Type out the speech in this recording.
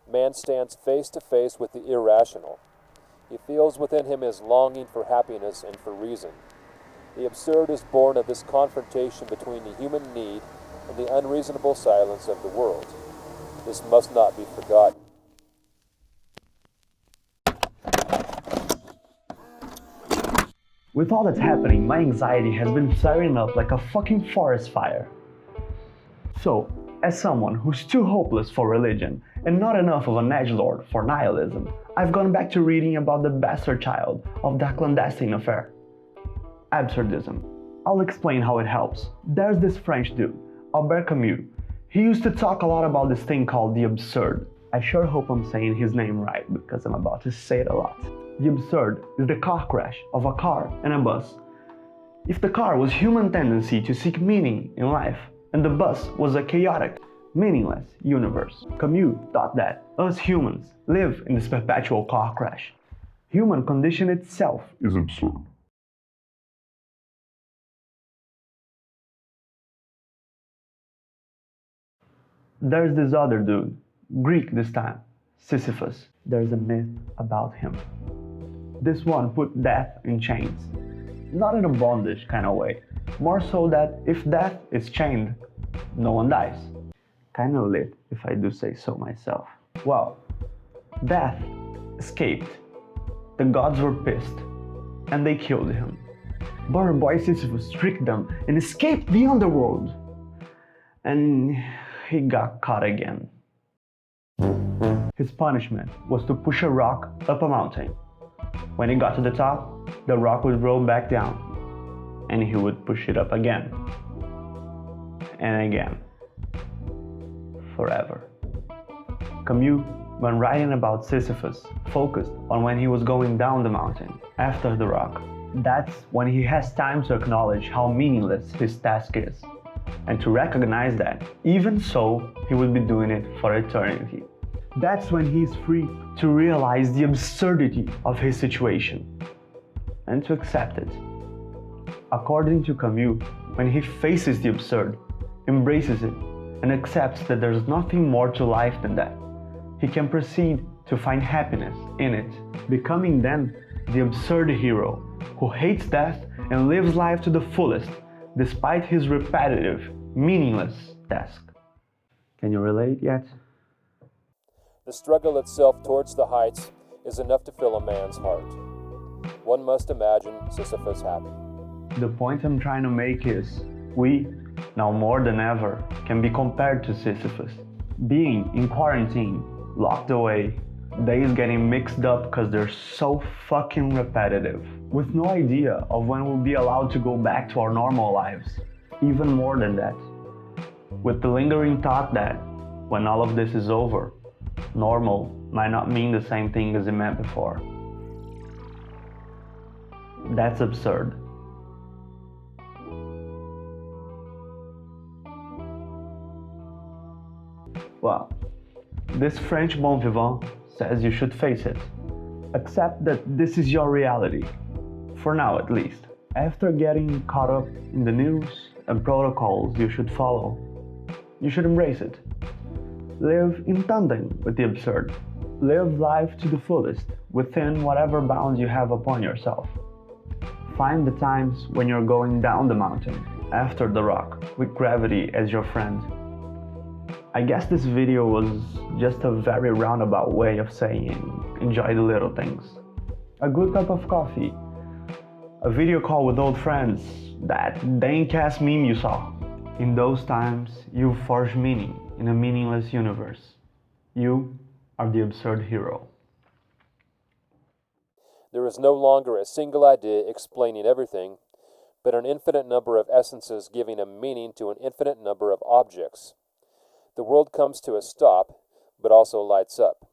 Man stands face to face with the irrational. He feels within him his longing for happiness and for reason. The absurd is born of this confrontation between the human need and the unreasonable silence of the world. This must not be forgotten. With all that's happening, my anxiety has been flaring up like a fucking forest fire. So, as someone who's too hopeless for religion and not enough of an edgelord for nihilism, I've gone back to reading about the bastard child of that clandestine affair. Absurdism. I'll explain how it helps. There's this French dude, Albert Camus. He used to talk a lot about this thing called the absurd. I sure hope I'm saying his name right because I'm about to say it a lot. The absurd is the car crash of a car and a bus. If the car was human tendency to seek meaning in life, and the bus was a chaotic, meaningless universe, Camus thought that us humans live in this perpetual car crash. Human condition itself is absurd. There's this other dude, Greek this time, Sisyphus. There's a myth about him. This one put death in chains. Not in a bondage kind of way, more so that if death is chained, no one dies. Kinda lit, if I do say so myself. Well, death escaped. The gods were pissed, and they killed him. But our boy Sisyphus tricked them and escaped the underworld. And he got caught again. His punishment was to push a rock up a mountain. When he got to the top, the rock would roll back down, and he would push it up again, and again, forever. Camus, when writing about Sisyphus, focused on when he was going down the mountain, after the rock. That's when he has time to acknowledge how meaningless his task is, and to recognize that, even so, he will be doing it for eternity. That's when he is free to realize the absurdity of his situation, and to accept it. According to Camus, when he faces the absurd, embraces it, and accepts that there's nothing more to life than that, he can proceed to find happiness in it, becoming then the absurd hero who hates death and lives life to the fullest, despite his repetitive, meaningless task. Can you relate yet? The struggle itself towards the heights is enough to fill a man's heart. One must imagine Sisyphus happy. The point I'm trying to make is, we, now more than ever, can be compared to Sisyphus. Being in quarantine, locked away, days getting mixed up because they're so fucking repetitive, with no idea of when we'll be allowed to go back to our normal lives. Even more than that, with the lingering thought that, when all of this is over, normal might not mean the same thing as it meant before. That's absurd. Well, this French bon vivant says you should face it. Accept that this is your reality, for now at least. After getting caught up in the news and protocols you should follow, you should embrace it. Live in tandem with the absurd. Live life to the fullest, within whatever bounds you have upon yourself. Find the times when you're going down the mountain, after the rock, with gravity as your friend. I guess this video was just a very roundabout way of saying, enjoy the little things. A good cup of coffee, a video call with old friends, that dank-ass meme you saw. In those times, you forge meaning in a meaningless universe. You are the absurd hero. There is no longer a single idea explaining everything, but an infinite number of essences giving a meaning to an infinite number of objects. The world comes to a stop, but also lights up.